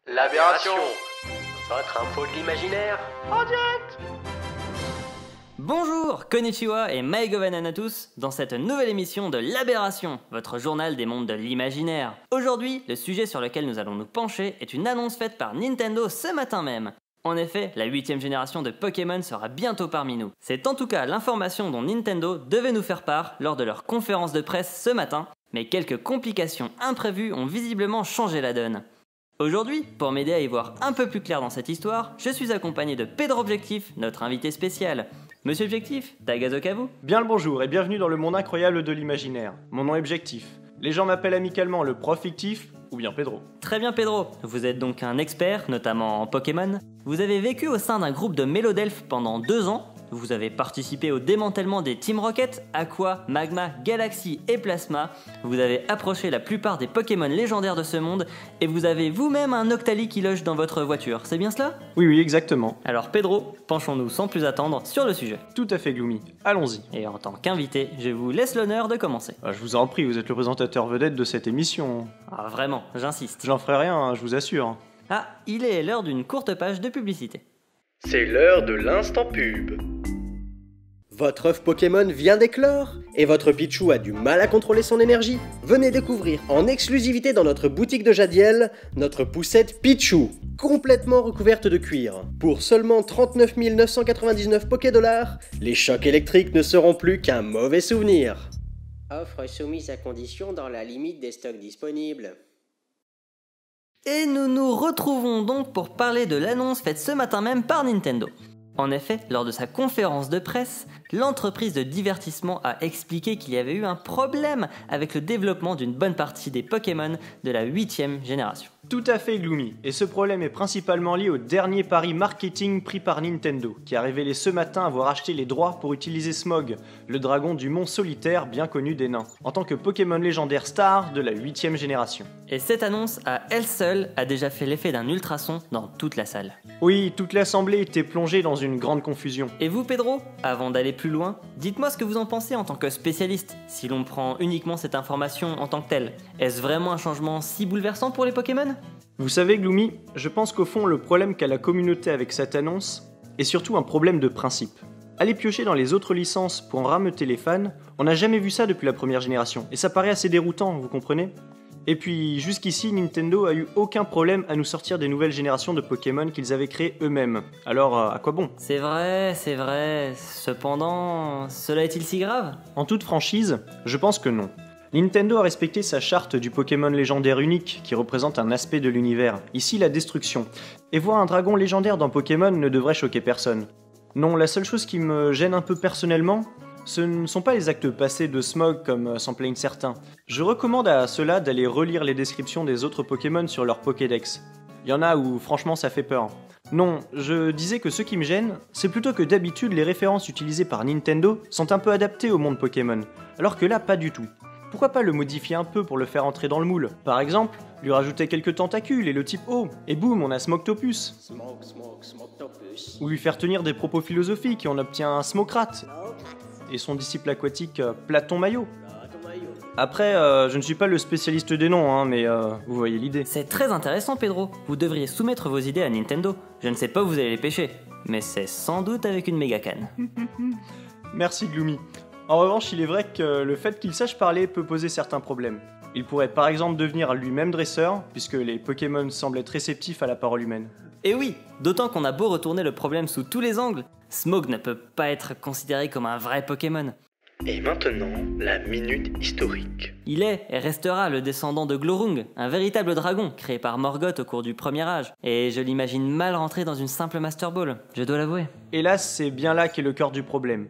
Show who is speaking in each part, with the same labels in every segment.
Speaker 1: L'aberration, votre info de l'imaginaire, en direct.
Speaker 2: Bonjour, konnichiwa et maïgovanan à tous dans cette nouvelle émission de l'Aberration, votre journal des mondes de l'imaginaire. Aujourd'hui, le sujet sur lequel nous allons nous pencher est une annonce faite par Nintendo ce matin même. En effet, la 8ème génération de Pokémon sera bientôt parmi nous. C'est en tout cas l'information dont Nintendo devait nous faire part lors de leur conférence de presse ce matin, mais quelques complications imprévues ont visiblement changé la donne. Aujourd'hui, pour m'aider à y voir un peu plus clair dans cette histoire, je suis accompagné de Pedro Objectif, notre invité spécial. Monsieur Objectif, Tagazokavu.
Speaker 3: Bien le bonjour et bienvenue dans le monde incroyable de l'imaginaire. Mon nom est Objectif. Les gens m'appellent amicalement le prof fictif ou bien Pedro.
Speaker 2: Très bien Pedro, vous êtes donc un expert, notamment en Pokémon. Vous avez vécu au sein d'un groupe de Mélodelphes pendant 2 ans. Vous avez participé au démantèlement des Team Rocket, Aqua, Magma, Galaxy et Plasma. Vous avez approché la plupart des Pokémon légendaires de ce monde et vous avez vous-même un Octali qui loge dans votre voiture, c'est bien cela ?
Speaker 3: Oui, exactement.
Speaker 2: Alors Pedro, penchons-nous sans plus attendre sur le sujet.
Speaker 3: Tout à fait Gloomy. Allons-y.
Speaker 2: Et en tant qu'invité, je vous laisse l'honneur de commencer.
Speaker 3: Je vous en prie, vous êtes le présentateur vedette de cette émission.
Speaker 2: Ah vraiment, j'insiste.
Speaker 3: J'en ferai rien, je vous assure.
Speaker 2: Ah, il est l'heure d'une courte page de publicité.
Speaker 1: C'est l'heure de l'instant pub.
Speaker 4: Votre œuf Pokémon vient d'éclore et votre Pichou a du mal à contrôler son énergie? Venez découvrir en exclusivité dans notre boutique de Jadiel notre poussette Pichou, complètement recouverte de cuir. Pour seulement 39 999 Pokédollars, les chocs électriques ne seront plus qu'un mauvais souvenir. Offre soumise à condition dans la limite des stocks disponibles.
Speaker 2: Et nous nous retrouvons donc pour parler de l'annonce faite ce matin même par Nintendo. En effet, lors de sa conférence de presse, l'entreprise de divertissement a expliqué qu'il y avait eu un problème avec le développement d'une bonne partie des Pokémon de la 8ème génération.
Speaker 3: Tout à fait Gloomy, et ce problème est principalement lié au dernier pari marketing pris par Nintendo, qui a révélé ce matin avoir acheté les droits pour utiliser Smog, le dragon du mont solitaire bien connu des nains, en tant que Pokémon légendaire star de la 8ème génération.
Speaker 2: Et cette annonce, à elle seule, a déjà fait l'effet d'un ultrason dans toute la salle.
Speaker 3: Oui, toute l'assemblée était plongée dans une grande confusion.
Speaker 2: Et vous Pedro, avant d'aller plus loin, dites-moi ce que vous en pensez en tant que spécialiste, si l'on prend uniquement cette information en tant que telle. Est-ce vraiment un changement si bouleversant pour les Pokémon ?
Speaker 3: Vous savez Gloomy, je pense qu'au fond le problème qu'a la communauté avec cette annonce est surtout un problème de principe. Aller piocher dans les autres licences pour en rameuter les fans, on n'a jamais vu ça depuis la première génération, et ça paraît assez déroutant, vous comprenez ? Et puis jusqu'ici Nintendo a eu aucun problème à nous sortir des nouvelles générations de Pokémon qu'ils avaient créées eux-mêmes. Alors à quoi bon ?
Speaker 2: C'est vrai. Cependant, cela est-il si grave ?
Speaker 3: En toute franchise, je pense que non. Nintendo a respecté sa charte du Pokémon légendaire unique, qui représente un aspect de l'univers, ici la destruction. Et voir un dragon légendaire dans Pokémon ne devrait choquer personne. Non, la seule chose qui me gêne un peu personnellement, ce ne sont pas les actes passés de Smog comme s'en plaignent certains. Je recommande à ceux-là d'aller relire les descriptions des autres Pokémon sur leur Pokédex. Il y en a où franchement ça fait peur. Non, je disais que ce qui me gêne, c'est plutôt que d'habitude les références utilisées par Nintendo sont un peu adaptées au monde Pokémon, alors que là pas du tout. Pourquoi pas le modifier un peu pour le faire entrer dans le moule? Par exemple, lui rajouter quelques tentacules et le type O, et boum, on a Smogtopus.
Speaker 4: Smogtopus.
Speaker 3: Ou lui faire tenir des propos philosophiques et on obtient un Smokrat. Et son disciple aquatique Platon Maillot. Après, je ne suis pas le spécialiste des noms, mais vous voyez l'idée.
Speaker 2: C'est très intéressant Pedro, vous devriez soumettre vos idées à Nintendo. Je ne sais pas où vous allez les pêcher, mais c'est sans doute avec une méga canne.
Speaker 3: Merci Gloomy. En revanche, il est vrai que le fait qu'il sache parler peut poser certains problèmes. Il pourrait par exemple devenir lui-même dresseur, puisque les Pokémon semblent être réceptifs à la parole humaine.
Speaker 2: Et oui, d'autant qu'on a beau retourner le problème sous tous les angles, Smog ne peut pas être considéré comme un vrai Pokémon.
Speaker 1: Et maintenant, la minute historique.
Speaker 2: Il est et restera le descendant de Glorung, un véritable dragon créé par Morgoth au cours du premier âge. Et je l'imagine mal rentrer dans une simple Master Ball, je dois l'avouer.
Speaker 3: Hélas, c'est bien là qu'est le cœur du problème.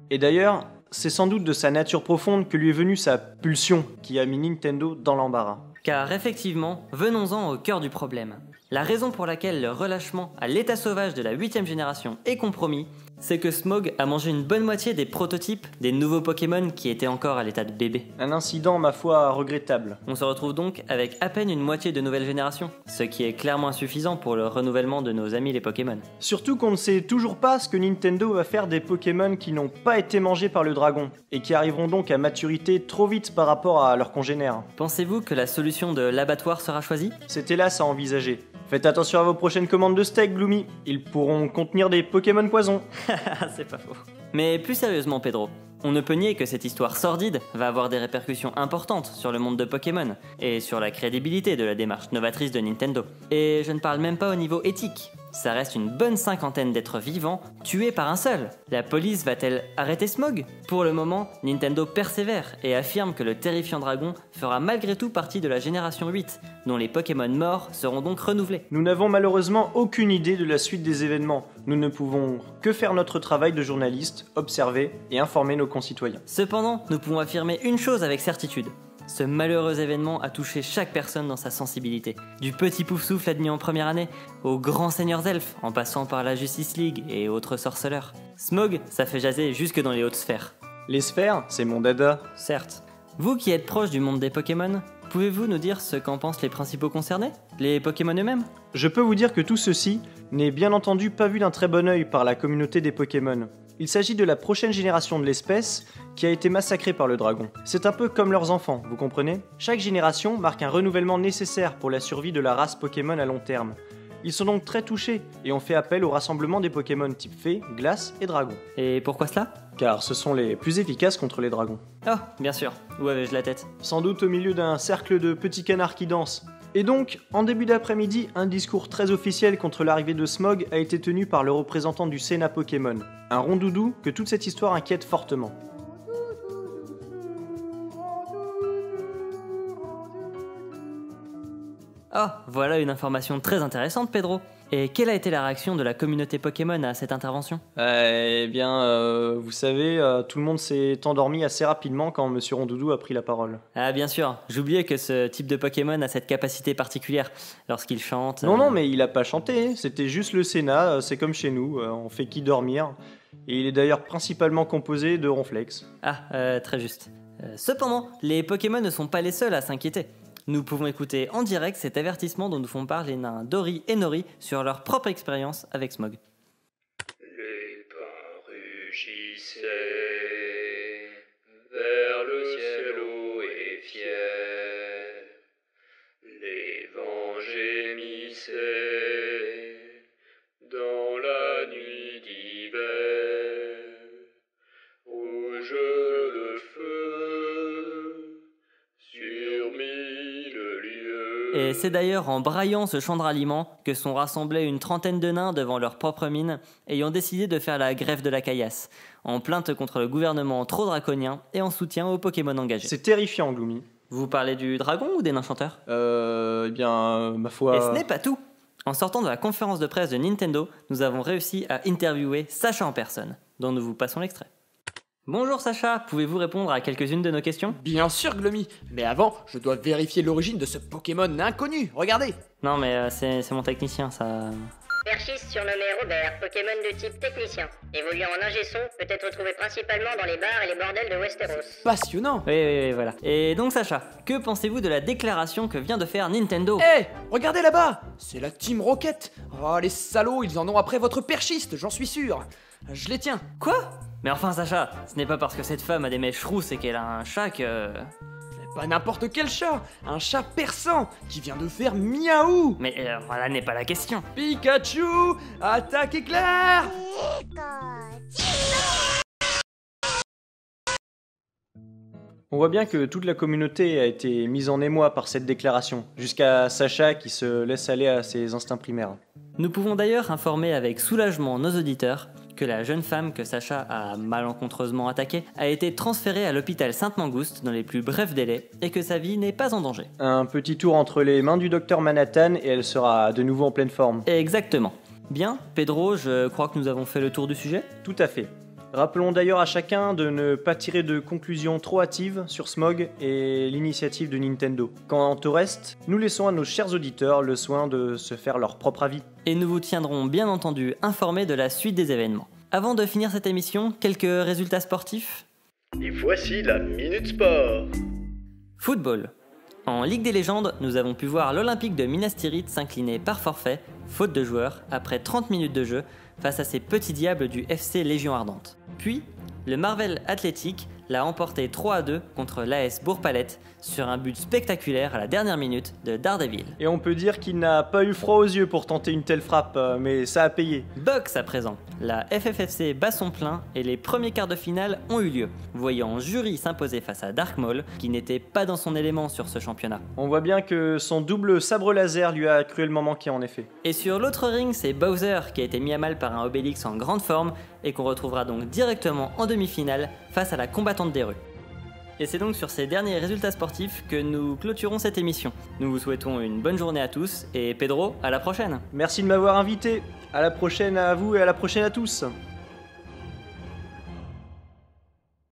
Speaker 3: Et d'ailleurs, c'est sans doute de sa nature profonde que lui est venue sa pulsion qui a mis Nintendo dans l'embarras.
Speaker 2: Car effectivement, venons-en au cœur du problème. La raison pour laquelle le relâchement à l'état sauvage de la 8ème génération est compromis, c'est que Smog a mangé une bonne moitié des prototypes des nouveaux Pokémon qui étaient encore à l'état de bébé.
Speaker 3: Un incident, ma foi, regrettable.
Speaker 2: On se retrouve donc avec à peine une moitié de nouvelle génération, ce qui est clairement insuffisant pour le renouvellement de nos amis les Pokémon.
Speaker 3: Surtout qu'on ne sait toujours pas ce que Nintendo va faire des Pokémon qui n'ont pas été mangés par le dragon, et qui arriveront donc à maturité trop vite par rapport à leurs congénères.
Speaker 2: Pensez-vous que la solution de l'abattoir sera choisie ?
Speaker 3: C'est hélas à envisager. Faites attention à vos prochaines commandes de steak, Gloomy. Ils pourront contenir des Pokémon poison.
Speaker 2: C'est pas faux. Mais plus sérieusement, Pedro, on ne peut nier que cette histoire sordide va avoir des répercussions importantes sur le monde de Pokémon et sur la crédibilité de la démarche novatrice de Nintendo. Et je ne parle même pas au niveau éthique. Ça reste une bonne 50aine d'êtres vivants tués par un seul. La police va-t-elle arrêter Smog? Pour le moment, Nintendo persévère et affirme que le terrifiant dragon fera malgré tout partie de la génération 8, dont les Pokémon morts seront donc renouvelés.
Speaker 3: Nous n'avons malheureusement aucune idée de la suite des événements. Nous ne pouvons que faire notre travail de journaliste, observer et informer nos concitoyens.
Speaker 2: Cependant, nous pouvons affirmer une chose avec certitude. Ce malheureux événement a touché chaque personne dans sa sensibilité. Du petit Poufsouffle admis en première année, aux grands seigneurs elfes, en passant par la Justice League et autres sorceleurs. Smog, ça fait jaser jusque dans les hautes sphères.
Speaker 3: Les sphères, c'est mon dada.
Speaker 2: Certes. Vous qui êtes proche du monde des Pokémon, pouvez-vous nous dire ce qu'en pensent les principaux concernés? Les Pokémon eux-mêmes?
Speaker 3: Je peux vous dire que tout ceci n'est bien entendu pas vu d'un très bon œil par la communauté des Pokémon. Il s'agit de la prochaine génération de l'espèce qui a été massacrée par le dragon. C'est un peu comme leurs enfants, vous comprenez? Chaque génération marque un renouvellement nécessaire pour la survie de la race Pokémon à long terme. Ils sont donc très touchés et ont fait appel au rassemblement des Pokémon type fée, glace et dragon.
Speaker 2: Et pourquoi cela?
Speaker 3: Car ce sont les plus efficaces contre les dragons.
Speaker 2: Oh, bien sûr. Où avais-je la tête?
Speaker 3: Sans doute au milieu d'un cercle de petits canards qui dansent. Et donc, en début d'après-midi, un discours très officiel contre l'arrivée de Smog a été tenu par le représentant du Sénat Pokémon. Un rondoudou que toute cette histoire inquiète fortement.
Speaker 2: Oh, voilà une information très intéressante, Pedro. Et quelle a été la réaction de la communauté Pokémon à cette intervention?
Speaker 3: Vous savez, tout le monde s'est endormi assez rapidement quand Monsieur Rondoudou a pris la parole.
Speaker 2: Ah bien sûr, j'oubliais que ce type de Pokémon a cette capacité particulière lorsqu'il chante.
Speaker 3: Non, mais il a pas chanté, c'était juste le Sénat, c'est comme chez nous, on fait qui dormir. Et il est d'ailleurs principalement composé de ronflex.
Speaker 2: Ah, très juste. Cependant, les Pokémon ne sont pas les seuls à s'inquiéter. Nous pouvons écouter en direct cet avertissement dont nous font part les nains Dory et Nori sur leur propre expérience avec Smog.
Speaker 5: Les pins rugissaient vers le ciel haut et fier. Les vents gémissaient dans la nuit d'hiver. Rouge le feu sur mille lieues.
Speaker 2: Et c'est d'ailleurs en braillant ce chant de ralliement que sont rassemblés une trentaine de nains devant leur propre mine, ayant décidé de faire la grève de la caillasse, en plainte contre le gouvernement trop draconien et en soutien aux Pokémon engagés.
Speaker 3: C'est terrifiant, Gloomy.
Speaker 2: Vous parlez du dragon ou des nains chanteurs?
Speaker 3: Ma foi...
Speaker 2: Et ce n'est pas tout. En sortant de la conférence de presse de Nintendo, nous avons réussi à interviewer Sacha en personne, dont nous vous passons l'extrait. Bonjour Sacha, pouvez-vous répondre à quelques-unes de nos questions?
Speaker 6: Bien sûr, Gloomy. Mais avant, je dois vérifier l'origine de ce Pokémon inconnu. Regardez.
Speaker 2: Non mais c'est mon technicien, ça...
Speaker 7: Perchis surnommé Robert, Pokémon de type technicien. Évoluant en ingé son, peut être retrouvé principalement dans les bars et les bordels de Westeros.
Speaker 6: Passionnant.
Speaker 2: Oui, voilà. Et donc Sacha, que pensez-vous de la déclaration que vient de faire Nintendo?
Speaker 6: Hé, regardez là-bas. C'est la Team Rocket. Oh, les salauds, ils en ont après votre perchiste, j'en suis sûr. Je les tiens.
Speaker 2: Quoi? Mais enfin Sacha, ce n'est pas parce que cette femme a des mèches rousses et qu'elle a un chat que...
Speaker 6: Pas n'importe quel chat, un chat persan qui vient de faire miaou.
Speaker 2: Mais voilà n'est pas la question.
Speaker 6: Pikachu, attaque éclair.
Speaker 3: On voit bien que toute la communauté a été mise en émoi par cette déclaration, jusqu'à Sacha qui se laisse aller à ses instincts primaires.
Speaker 2: Nous pouvons d'ailleurs informer avec soulagement nos auditeurs que la jeune femme que Sacha a malencontreusement attaquée a été transférée à l'hôpital Sainte-Mangouste dans les plus brefs délais et que sa vie n'est pas en danger.
Speaker 3: Un petit tour entre les mains du docteur Manhattan et elle sera de nouveau en pleine forme.
Speaker 2: Exactement. Bien, Pedro, je crois que nous avons fait le tour du sujet.
Speaker 3: Tout à fait. Rappelons d'ailleurs à chacun de ne pas tirer de conclusions trop hâtives sur Smog et l'initiative de Nintendo. Quant au reste, nous laissons à nos chers auditeurs le soin de se faire leur propre avis.
Speaker 2: Et nous vous tiendrons bien entendu informés de la suite des événements. Avant de finir cette émission, quelques résultats sportifs.
Speaker 5: Et voici la Minute Sport.
Speaker 2: Football. En Ligue des légendes, nous avons pu voir l'Olympique de Minas Tirith s'incliner par forfait, faute de joueurs, après 30 minutes de jeu, face à ces petits diables du FC Légion Ardente. Puis, le Marvel Athletic l'a emporté 3-2 contre l'AS Bourg-Palette sur un but spectaculaire à la dernière minute de Daredevil.
Speaker 3: Et on peut dire qu'il n'a pas eu froid aux yeux pour tenter une telle frappe, mais ça a payé.
Speaker 2: Boxe à présent. La FFFC bat son plein et les premiers quarts de finale ont eu lieu, voyant Jury s'imposer face à Dark Maul, qui n'était pas dans son élément sur ce championnat.
Speaker 3: On voit bien que son double sabre laser lui a cruellement manqué en effet.
Speaker 2: Et sur l'autre ring, c'est Bowser qui a été mis à mal par un Obélix en grande forme et qu'on retrouvera donc directement en demi-finale face à la combattante des rues. Et c'est donc sur ces derniers résultats sportifs que nous clôturons cette émission. Nous vous souhaitons une bonne journée à tous et Pedro, à la prochaine.
Speaker 3: Merci de m'avoir invité. À la prochaine à vous et à la prochaine à tous.